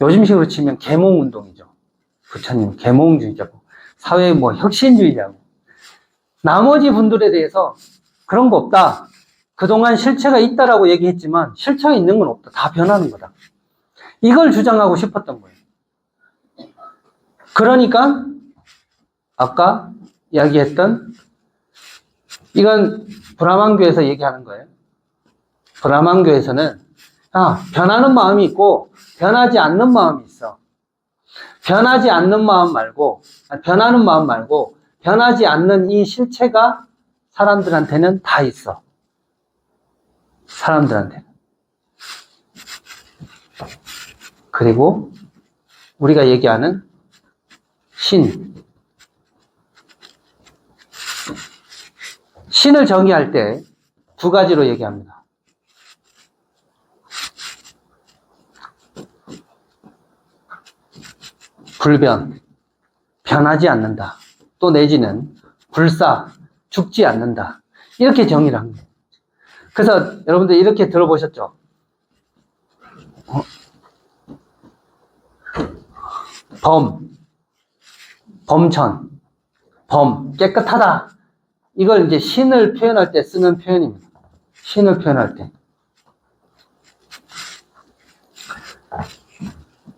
요즘식으로 치면 계몽운동이죠. 부처님 계몽주의자고, 사회 뭐 혁신주의자고. 나머지 분들에 대해서 그런 거 없다. 그동안 실체가 있다라고 얘기했지만 실체가 있는 건 없다. 다 변하는 거다. 이걸 주장하고 싶었던 거예요. 그러니까 아까 이야기했던, 이건 브라만교에서 얘기하는 거예요. 브라만교에서는 변하는 마음이 있고 변하지 않는 마음이 있어. 변하지 않는 마음 말고, 변하는 마음 말고 변하지 않는 이 실체가 사람들한테는 다 있어. 사람들한테는. 그리고 우리가 얘기하는 신을 정의할 때 두 가지로 얘기합니다. 불변, 변하지 않는다. 또 내지는 불사, 죽지 않는다. 이렇게 정의를 합니다. 그래서 여러분들 이렇게 들어보셨죠? 범천, 깨끗하다. 이걸 이제 신을 표현할 때 쓰는 표현입니다. 신을 표현할 때.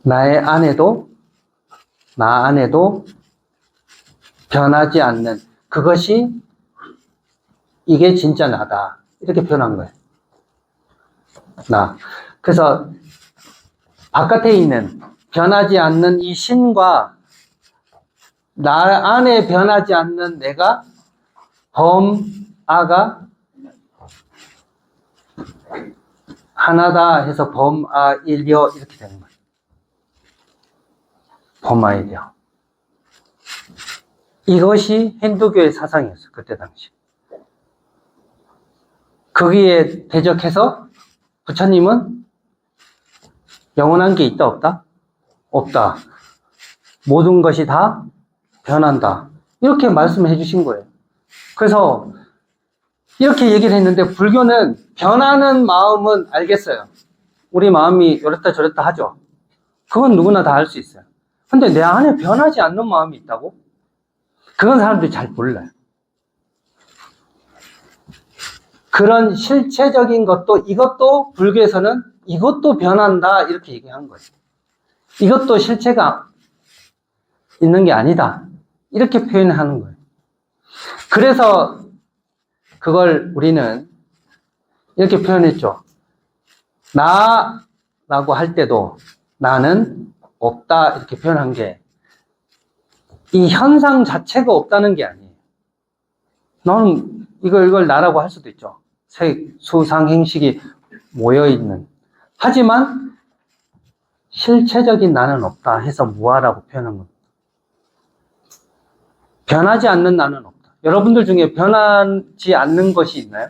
나 안에도 변하지 않는 그것이, 이게 진짜 나다. 이렇게 표현한 거예요. 나. 그래서 바깥에 있는 변하지 않는 이 신과 나 안에 변하지 않는 내가, 범아가 하나다 해서 범아일려 이렇게 되는 거예요. 범아일려. 이것이 힌두교의 사상이었어요. 그때 당시. 거기에 대적해서 부처님은 영원한 게 있다 없다? 없다. 모든 것이 다 변한다. 이렇게 말씀해 주신 거예요. 그래서 이렇게 얘기를 했는데, 불교는 변하는 마음은 알겠어요. 우리 마음이 이렇다 저렇다 하죠. 그건 누구나 다 알 수 있어요. 근데 내 안에 변하지 않는 마음이 있다고? 그건 사람들이 잘 몰라요. 그런 실체적인 것도, 이것도 불교에서는 이것도 변한다 이렇게 얘기한 거예요. 이것도 실체가 있는 게 아니다 이렇게 표현하는 거예요. 그래서 그걸 우리는 이렇게 표현했죠. 나라고 할 때도 나는 없다 이렇게 표현한 게, 이 현상 자체가 없다는 게 아니에요. 너는 이걸 나라고 할 수도 있죠. 색, 수, 상, 행식이 모여있는. 하지만 실체적인 나는 없다 해서 무아라고 표현한 겁니다. 변하지 않는 나는 없다. 여러분들 중에 변하지 않는 것이 있나요?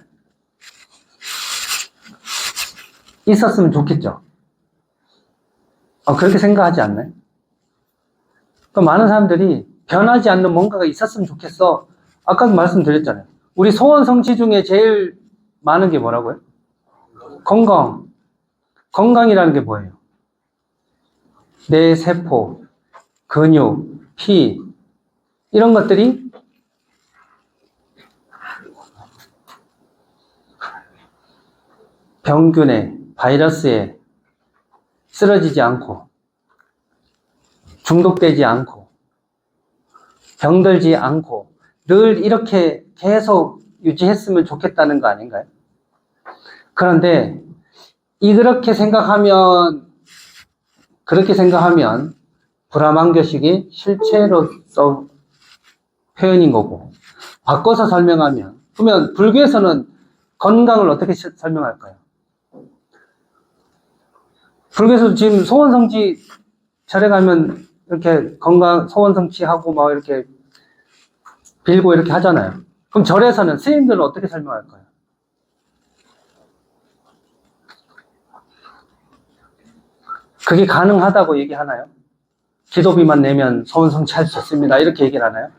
있었으면 좋겠죠. 그렇게 생각하지 않나요? 많은 사람들이 변하지 않는 뭔가가 있었으면 좋겠어. 아까도 말씀드렸잖아요. 우리 소원 성취 중에 제일 많은 게 뭐라고요? 건강. 건강이라는 게 뭐예요? 뇌, 세포, 근육, 피, 이런 것들이 병균에, 바이러스에 쓰러지지 않고, 중독되지 않고, 병들지 않고, 늘 이렇게 계속 유지했으면 좋겠다는 거 아닌가요? 그런데 그렇게 생각하면 브라만교식이 실체로서 표현인 거고, 바꿔서 설명하면, 그러면 불교에서는 건강을 어떻게 설명할까요? 불교에서 지금 소원성취 절에 가면 이렇게 건강 소원성취하고 막 이렇게 빌고 이렇게 하잖아요. 그럼 절에서는, 스님들은 어떻게 설명할까요? 그게 가능하다고 얘기하나요? 기도비만 내면 소원성취할 수 있습니다 이렇게 얘기를 하나요?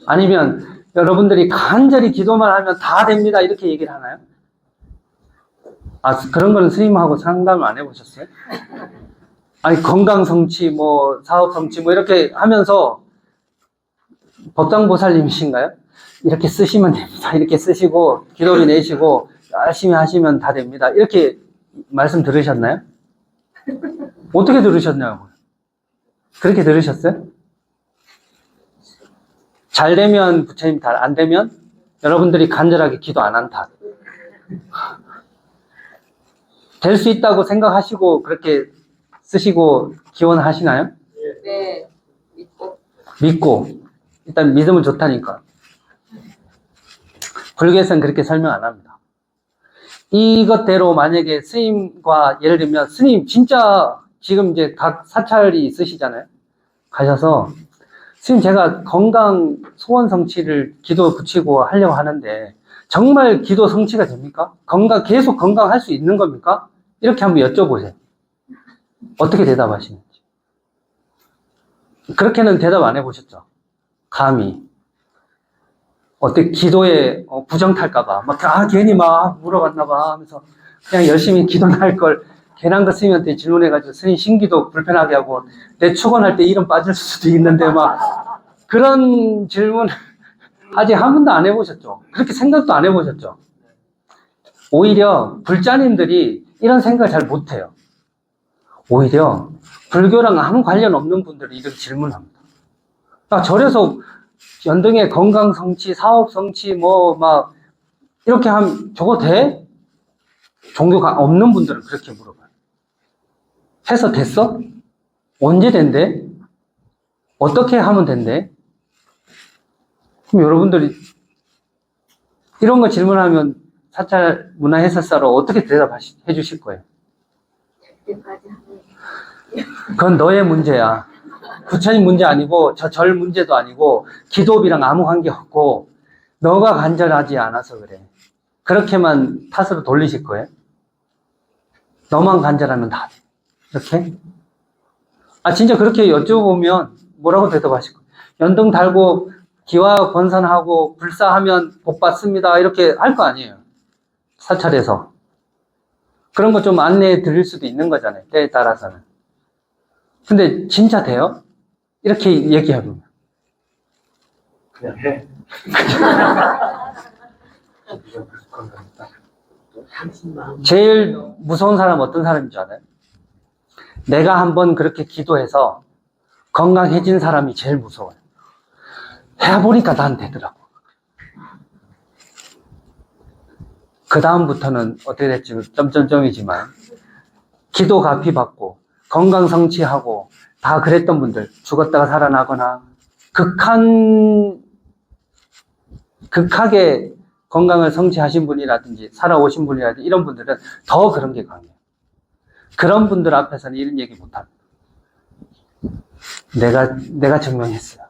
아니면 여러분들이 간절히 기도만 하면 다 됩니다 이렇게 얘기를 하나요? 그런 거는 스님하고 상담을 안 해보셨어요? 아니, 건강 성취, 뭐, 사업 성취, 뭐, 이렇게 하면서 법당보살님이신가요? 이렇게 쓰시면 됩니다. 이렇게 쓰시고, 기도를 내시고, 열심히 하시면 다 됩니다. 이렇게 말씀 들으셨나요? 어떻게 들으셨냐고. 그렇게 들으셨어요? 잘 되면 부처님 탓, 안 되면 여러분들이 간절하게 기도 안 한 탓. 될 수 있다고 생각하시고 그렇게 쓰시고 기원하시나요? 네. 믿고. 일단 믿으면 좋다니까. 불교에서는 그렇게 설명 안 합니다. 이것대로 만약에 스님과 예를 들면 스님 진짜 지금 이제 각 사찰이 있으시잖아요. 가셔서 스님 제가 건강 소원 성취를 기도 붙이고 하려고 하는데 정말 기도 성취가 됩니까? 계속 건강할 수 있는 겁니까? 이렇게 한번 여쭤보세요. 어떻게 대답하시는지. 그렇게는 대답 안 해보셨죠? 감히. 어떻게 기도에 부정 탈까봐. 괜히 막 물어봤나봐 하면서 그냥 열심히 기도나 할 걸 괜한 거 스님한테 질문해가지고 스님 신기도 불편하게 하고 내 축원할 때 이름 빠질 수도 있는데 막 그런 질문 아직 한 번도 안 해보셨죠? 그렇게 생각도 안 해보셨죠? 오히려 불자님들이 이런 생각을 잘 못해요. 오히려 불교랑 아무 관련 없는 분들이 이렇게 질문합니다. 절에서 연등의 건강 성취, 사업 성취, 뭐, 막, 이렇게 하면, 저거 돼? 종교가 없는 분들은 그렇게 물어봐요. 해서 됐어? 언제 된대? 어떻게 하면 된대? 그럼 여러분들이 이런 거 질문하면 사찰 문화해설사로 어떻게 대답해 주실 거예요? 그건 너의 문제야. 부처님 문제 아니고 저 절 문제도 아니고 기도비랑 아무 관계 없고 너가 간절하지 않아서 그래. 그렇게만 탓으로 돌리실 거예요? 너만 간절하면 다 돼. 이렇게? 진짜 그렇게 여쭤보면 뭐라고 대답하실 거예요? 연등 달고 기와 권선하고 불사하면 복 받습니다. 이렇게 할 거 아니에요. 사찰에서. 그런 거 좀 안내해 드릴 수도 있는 거잖아요. 때에 따라서는. 근데 진짜 돼요? 이렇게 얘기해보면. 그냥 해. 제일 무서운 사람 어떤 사람인 줄 알아요? 내가 한번 그렇게 기도해서 건강해진 사람이 제일 무서워요. 해보니까 난 되더라고. 그 다음부터는 어떻게 될지 점점점이지만 기도 갚이 받고 건강 성취하고 다 그랬던 분들, 죽었다가 살아나거나 극하게 건강을 성취하신 분이라든지 살아오신 분이라든지 이런 분들은 더 그런 게 강해요. 그런 분들 앞에서는 이런 얘기 못합니다. 내가 증명했어요.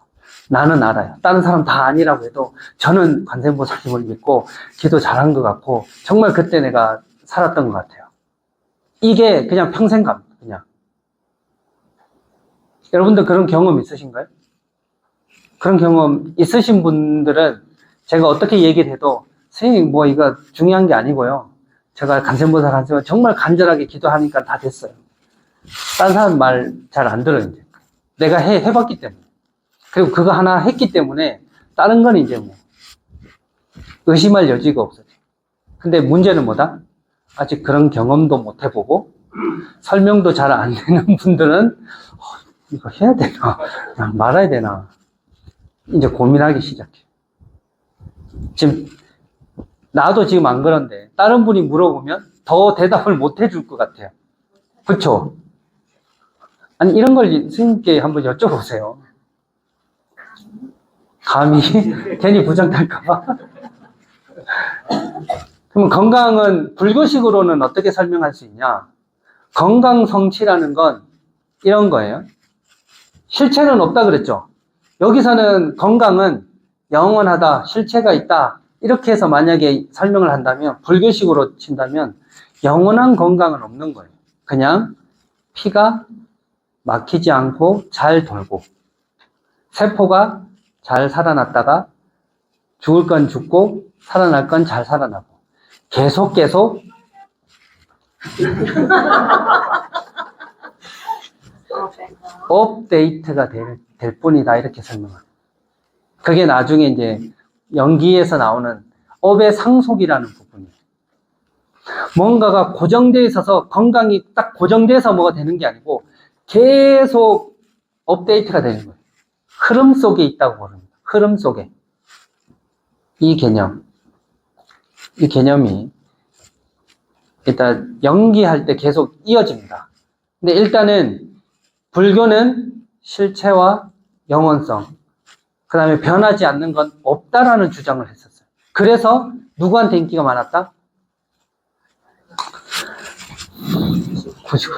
나는 알아요. 다른 사람 다 아니라고 해도 저는 관세음보살님을 믿고 기도 잘한 것 같고 정말 그때 내가 살았던 것 같아요. 이게 그냥 평생 갑니다. 그냥. 여러분들 그런 경험 있으신가요? 그런 경험 있으신 분들은 제가 어떻게 얘기를 해도 선생님 뭐 이거 중요한 게 아니고요. 제가 관세음보살 하지만 정말 간절하게 기도하니까 다 됐어요. 다른 사람 말 잘 안 들어요. 이제. 내가 해봤기 때문에. 그리고 그거 하나 했기 때문에 다른 건 이제 뭐 의심할 여지가 없어요. 근데 문제는 뭐다? 아직 그런 경험도 못 해보고 설명도 잘 안 되는 분들은 이거 해야 되나? 말아야 되나? 이제 고민하기 시작해요. 나도 지금 안 그런데 다른 분이 물어보면 더 대답을 못 해줄 것 같아요. 그쵸? 아니 이런 걸 스님께 한번 여쭤보세요. 감히 괜히 부정탈까봐. 그럼 건강은 불교식으로는 어떻게 설명할 수 있냐? 건강 성취라는 건 이런 거예요. 실체는 없다 그랬죠. 여기서는 건강은 영원하다, 실체가 있다. 이렇게 해서 만약에 설명을 한다면 불교식으로 친다면 영원한 건강은 없는 거예요. 그냥 피가 막히지 않고 잘 돌고 세포가 잘 살아났다가 죽을 건 죽고 살아날 건 잘 살아나고 계속 업데이트가 될 뿐이다. 이렇게 설명합니다. 그게 나중에 이제 연기에서 나오는 업의 상속이라는 부분이에요. 뭔가가 고정되어 있어서 건강이 딱 고정돼서 뭐가 되는 게 아니고 계속 업데이트가 되는 거예요. 흐름 속에 있다고 부릅니다. 흐름 속에. 이 개념이 일단 연기할 때 계속 이어집니다. 근데 일단은 불교는 실체와 영원성, 그 다음에 변하지 않는 건 없다라는 주장을 했었어요. 그래서 누구한테 인기가 많았다? 99%.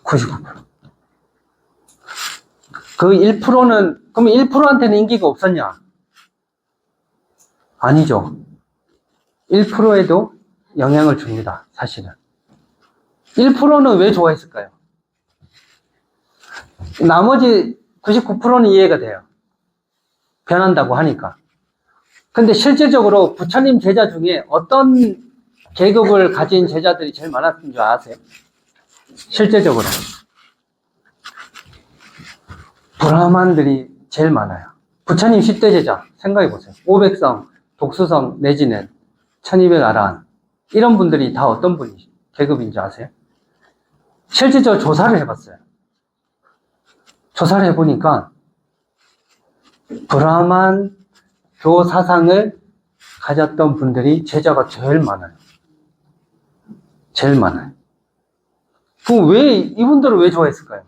99%. 그 1%는, 그럼 1%한테는 인기가 없었냐? 아니죠. 1%에도 영향을 줍니다, 사실은. 1%는 왜 좋아했을까요? 나머지 99%는 이해가 돼요. 변한다고 하니까. 근데 실질적으로 부처님 제자 중에 어떤 계급을 가진 제자들이 제일 많았던 줄 아세요? 실제적으로. 브라만들이 제일 많아요. 부처님 10대 제자, 생각해 보세요. 500성, 독수성 내지는 1200아란. 이런 분들이 다 어떤 계급인지 아세요? 실질적으로 조사를 해봤어요. 조사를 해보니까 브라만 교 사상을 가졌던 분들이 제자가 제일 많아요. 제일 많아요. 그럼 왜, 이분들을 왜 좋아했을까요?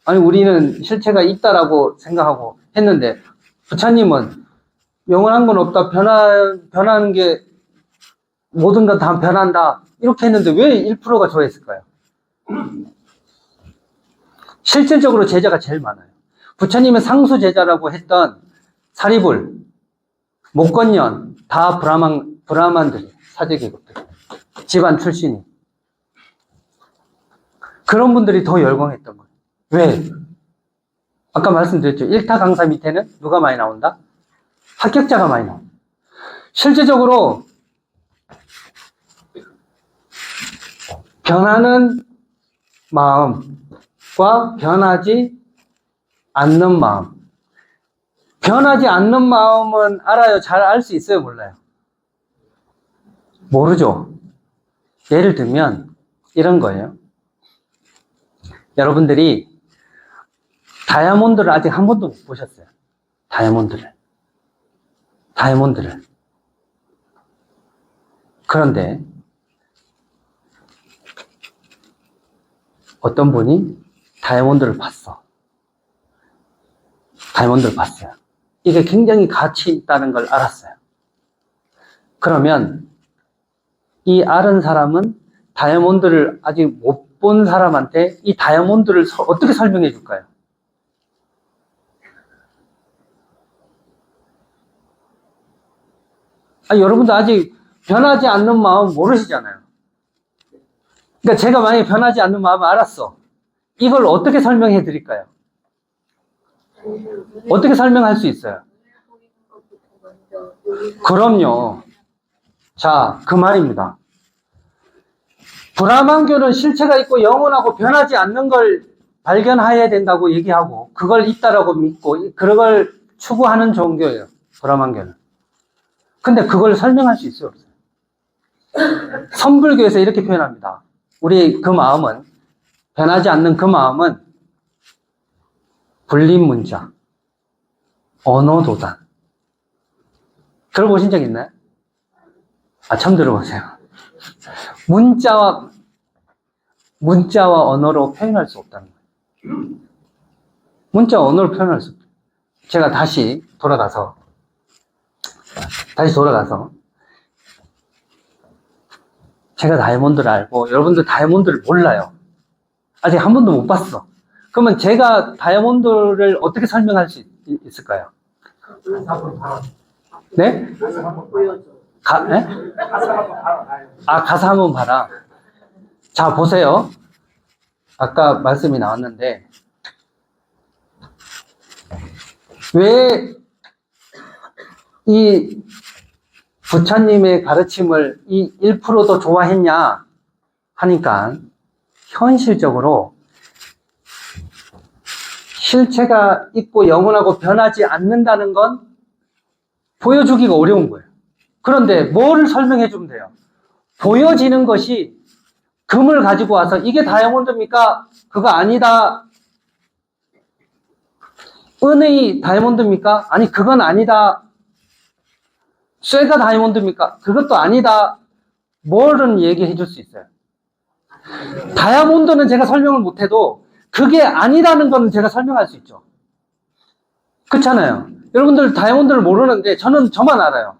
아니, 우리는 실체가 있다라고 생각하고 했는데, 부처님은 영원한 건 없다, 변하는 게, 모든 건 다 변한다, 이렇게 했는데 왜 1%가 좋아했을까요? 실질적으로 제자가 제일 많아요. 부처님의 상수 제자라고 했던 사리불, 목건년, 다 브라만들이, 사제계급들, 집안 출신이. 그런 분들이 더 열광했던 거예요. 왜? 아까 말씀드렸죠. 1타 강사 밑에는 누가 많이 나온다? 합격자가 많이 나온다. 실제적으로 변하는 마음과 변하지 않는 마음. 변하지 않는 마음은 알아요? 잘 알 수 있어요? 몰라요? 모르죠. 예를 들면 이런 거예요. 여러분들이 다이아몬드를 아직 한 번도 못 보셨어요. 다이아몬드를. 그런데 어떤 분이 다이아몬드를 봤어요. 이게 굉장히 가치 있다는 걸 알았어요. 그러면 이 아는 사람은 다이아몬드를 아직 못 본 사람한테 이 다이아몬드를 어떻게 설명해 줄까요? 여러분도 아직 변하지 않는 마음 모르시잖아요. 그러니까 제가 만약에 변하지 않는 마음을 알았어. 이걸 어떻게 설명해 드릴까요? 어떻게 설명할 수 있어요? 그럼요. 자, 그 말입니다. 브라만교는 실체가 있고 영원하고 변하지 않는 걸 발견해야 된다고 얘기하고 그걸 있다라고 믿고 그걸 추구하는 종교예요. 브라만교는. 근데 그걸 설명할 수 있어요? 없어요? 선불교에서 이렇게 표현합니다. 우리 그 마음은, 변하지 않는 그 마음은 불립문자, 언어도단. 들어보신 적 있나요? 처음 들어보세요. 문자와 언어로 표현할 수 없다는 거예요. 문자와 언어로 표현할 수 없어요. 제가 다시 돌아가서 제가 다이아몬드를 알고 여러분들 다이아몬드를 몰라요. 아직 한 번도 못 봤어. 그러면 제가 다이아몬드를 어떻게 설명할 수 있을까요? 네? 네? 가사 한번 봐라. 자, 보세요. 아까 말씀이 나왔는데, 왜 이 부처님의 가르침을 이 1%도 좋아했냐 하니까 현실적으로 실체가 있고 영원하고 변하지 않는다는 건 보여주기가 어려운 거예요. 그런데 뭐를 설명해 주면 돼요? 보여지는 것이 금을 가지고 와서 이게 다이아몬드입니까? 그거 아니다. 은의 다이아몬드입니까? 아니, 그건 아니다. 쇠가 다이아몬드입니까? 그것도 아니다. 뭐는 얘기해 줄 수 있어요? 다이아몬드는 제가 설명을 못해도 그게 아니라는 건 제가 설명할 수 있죠. 그렇잖아요. 여러분들 다이아몬드를 모르는데 저는 저만 알아요.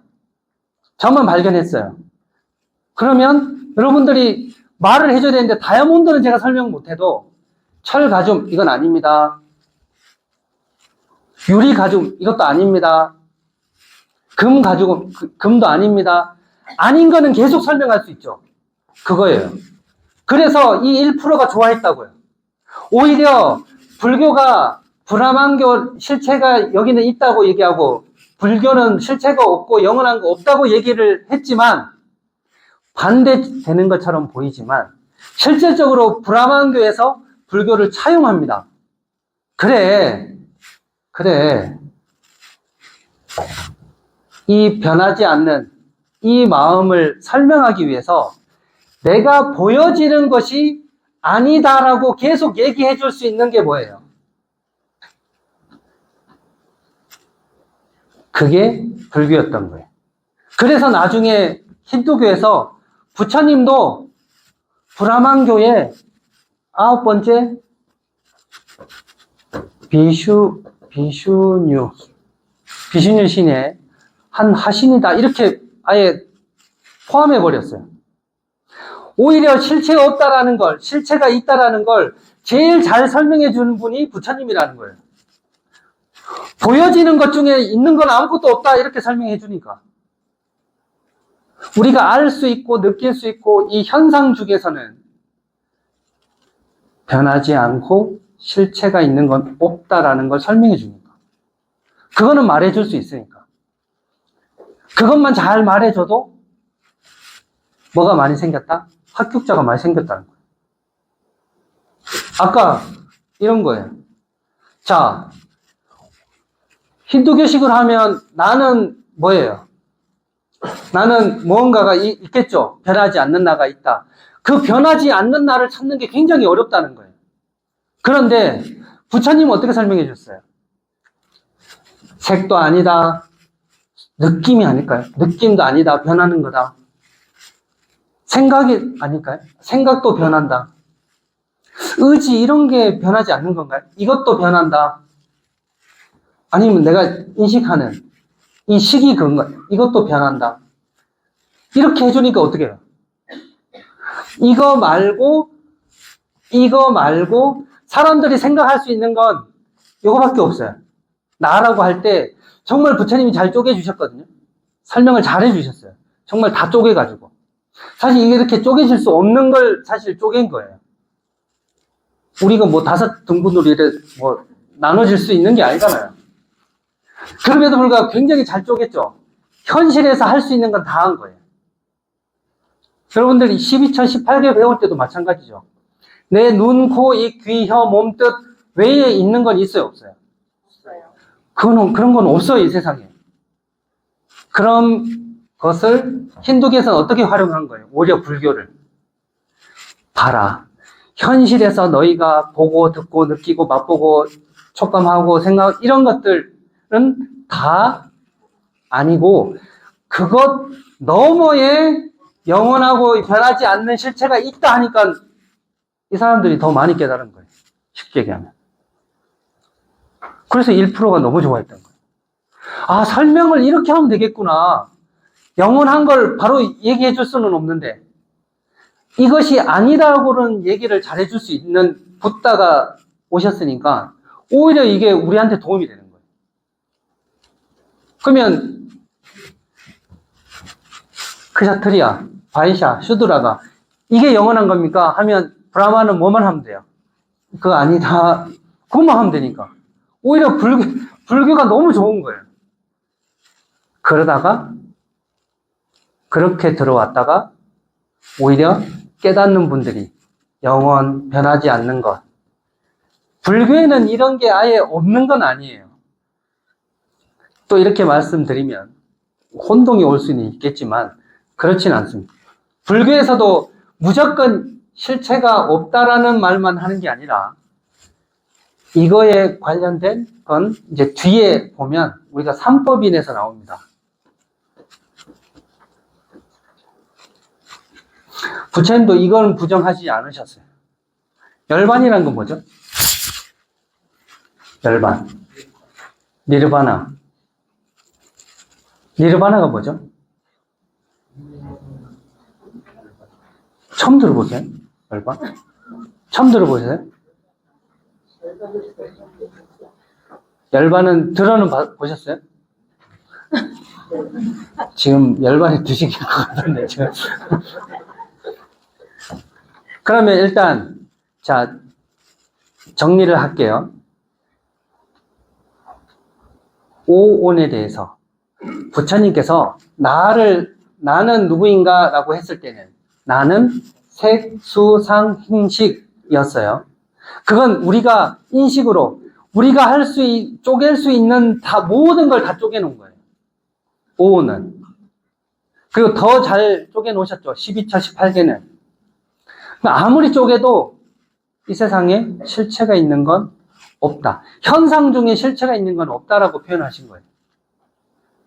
저만 발견했어요. 그러면 여러분들이 말을 해줘야 되는데 다이아몬드는 제가 설명 못해도 철 가줌 이건 아닙니다. 유리 가줌 이것도 아닙니다. 금 가지고 금도 아닙니다. 아닌 거는 계속 설명할 수 있죠. 그거예요. 그래서 이 1%가 좋아했다고요. 오히려 불교가 브라만교 실체가 여기는 있다고 얘기하고 불교는 실체가 없고 영원한 거 없다고 얘기를 했지만 반대되는 것처럼 보이지만 실질적으로 브라만교에서 불교를 차용합니다. 그래. 이 변하지 않는 이 마음을 설명하기 위해서 내가 보여지는 것이 아니다라고 계속 얘기해 줄 수 있는 게 뭐예요? 그게 불교였던 거예요. 그래서 나중에 힌두교에서 부처님도 브라만교의 9번째 비슈뉴 신의 한 하신이다 이렇게 아예 포함해 버렸어요. 오히려 실체가 없다라는 걸, 실체가 있다라는 걸 제일 잘 설명해 주는 분이 부처님이라는 거예요. 보여지는 것 중에 있는 건 아무것도 없다 이렇게 설명해 주니까 우리가 알 수 있고 느낄 수 있고 이 현상 중에서는 변하지 않고 실체가 있는 건 없다라는 걸 설명해 주니까 그거는 말해 줄 수 있으니까 그것만 잘 말해 줘도 뭐가 많이 생겼다? 합격자가 많이 생겼다는 거예요. 아까 이런 거예요. 자, 힌두교식으로 하면 나는 뭐예요? 나는 무언가가 있겠죠. 변하지 않는 나가 있다. 그 변하지 않는 나를 찾는 게 굉장히 어렵다는 거예요. 그런데 부처님은 어떻게 설명해 줬어요? 색도 아니다. 느낌이 아닐까요? 느낌도 아니다. 변하는 거다. 생각이 아닐까요? 생각도 변한다. 의지 이런 게 변하지 않는 건가요? 이것도 변한다. 아니면 내가 인식하는 이 식이 그런가? 이것도 변한다. 이렇게 해주니까 어떻게 해요? 이거 말고 사람들이 생각할 수 있는 건 이거밖에 없어요. 나라고 할 때 정말 부처님이 잘 쪼개주셨거든요. 설명을 잘 해주셨어요. 정말 다 쪼개가지고. 사실 이게 이렇게 쪼개질 수 없는 걸 사실 쪼갠 거예요. 우리가 뭐 5등분으로 이렇게 뭐 나눠질 수 있는 게 아니잖아요. 그럼에도 불구하고 굉장히 잘 쪼갰죠. 현실에서 할 수 있는 건 다 한 거예요. 여러분들이 12천, 18개 배울 때도 마찬가지죠. 내 눈, 코, 입, 귀, 혀, 몸, 뜻 외에 있는 건 있어요, 없어요? 없어요. 그런 건 없어요, 이 세상에. 그런 것을 힌두교에서는 어떻게 활용한 거예요? 오히려 불교를. 봐라. 현실에서 너희가 보고, 듣고, 느끼고, 맛보고, 촉감하고, 생각, 이런 것들은 다 아니고, 그것 너머에 영원하고 변하지 않는 실체가 있다 하니까 이 사람들이 더 많이 깨달은 거예요. 쉽게 얘기하면. 그래서 1%가 너무 좋아했던 거예요. 아, 설명을 이렇게 하면 되겠구나. 영원한 걸 바로 얘기해 줄 수는 없는데 이것이 아니라고는 얘기를 잘해 줄 수 있는 붓다가 오셨으니까 오히려 이게 우리한테 도움이 되는 거예요. 그러면 크샤트리아, 바이샤, 슈드라가 이게 영원한 겁니까? 하면 브라마는 뭐만 하면 돼요? 그거 아니다. 그것만 하면 되니까. 오히려 불교가 너무 좋은 거예요. 그러다가 그렇게 들어왔다가 오히려 깨닫는 분들이 영원, 변하지 않는 것. 불교에는 이런 게 아예 없는 건 아니에요. 또 이렇게 말씀드리면 혼동이 올 수는 있겠지만 그렇진 않습니다. 불교에서도 무조건 실체가 없다라는 말만 하는 게 아니라 이거에 관련된 건 이제 뒤에 보면 우리가 삼법인에서 나옵니다. 부처님도 이건 부정하지 않으셨어요. 열반이란 건 뭐죠? 열반. 니르바나. 니르바나가 뭐죠? 처음 들어보세요? 열반? 처음 들어보세요? 열반은 들어는 보셨어요? 지금 열반에 드신 것 같은데 지금. 그러면 일단 자 정리를 할게요. 오온에 대해서 부처님께서 나는 누구인가 라고 했을 때는 나는 색, 수, 상, 행식이었어요. 그건 우리가 인식으로 우리가 쪼갤 수 있는 모든 걸 다 쪼개놓은 거예요. 오온은. 그리고 더 잘 쪼개놓으셨죠. 12처, 18개는. 아무리 쪼개도 이 세상에 실체가 있는 건 없다. 현상 중에 실체가 있는 건 없다라고 표현하신 거예요.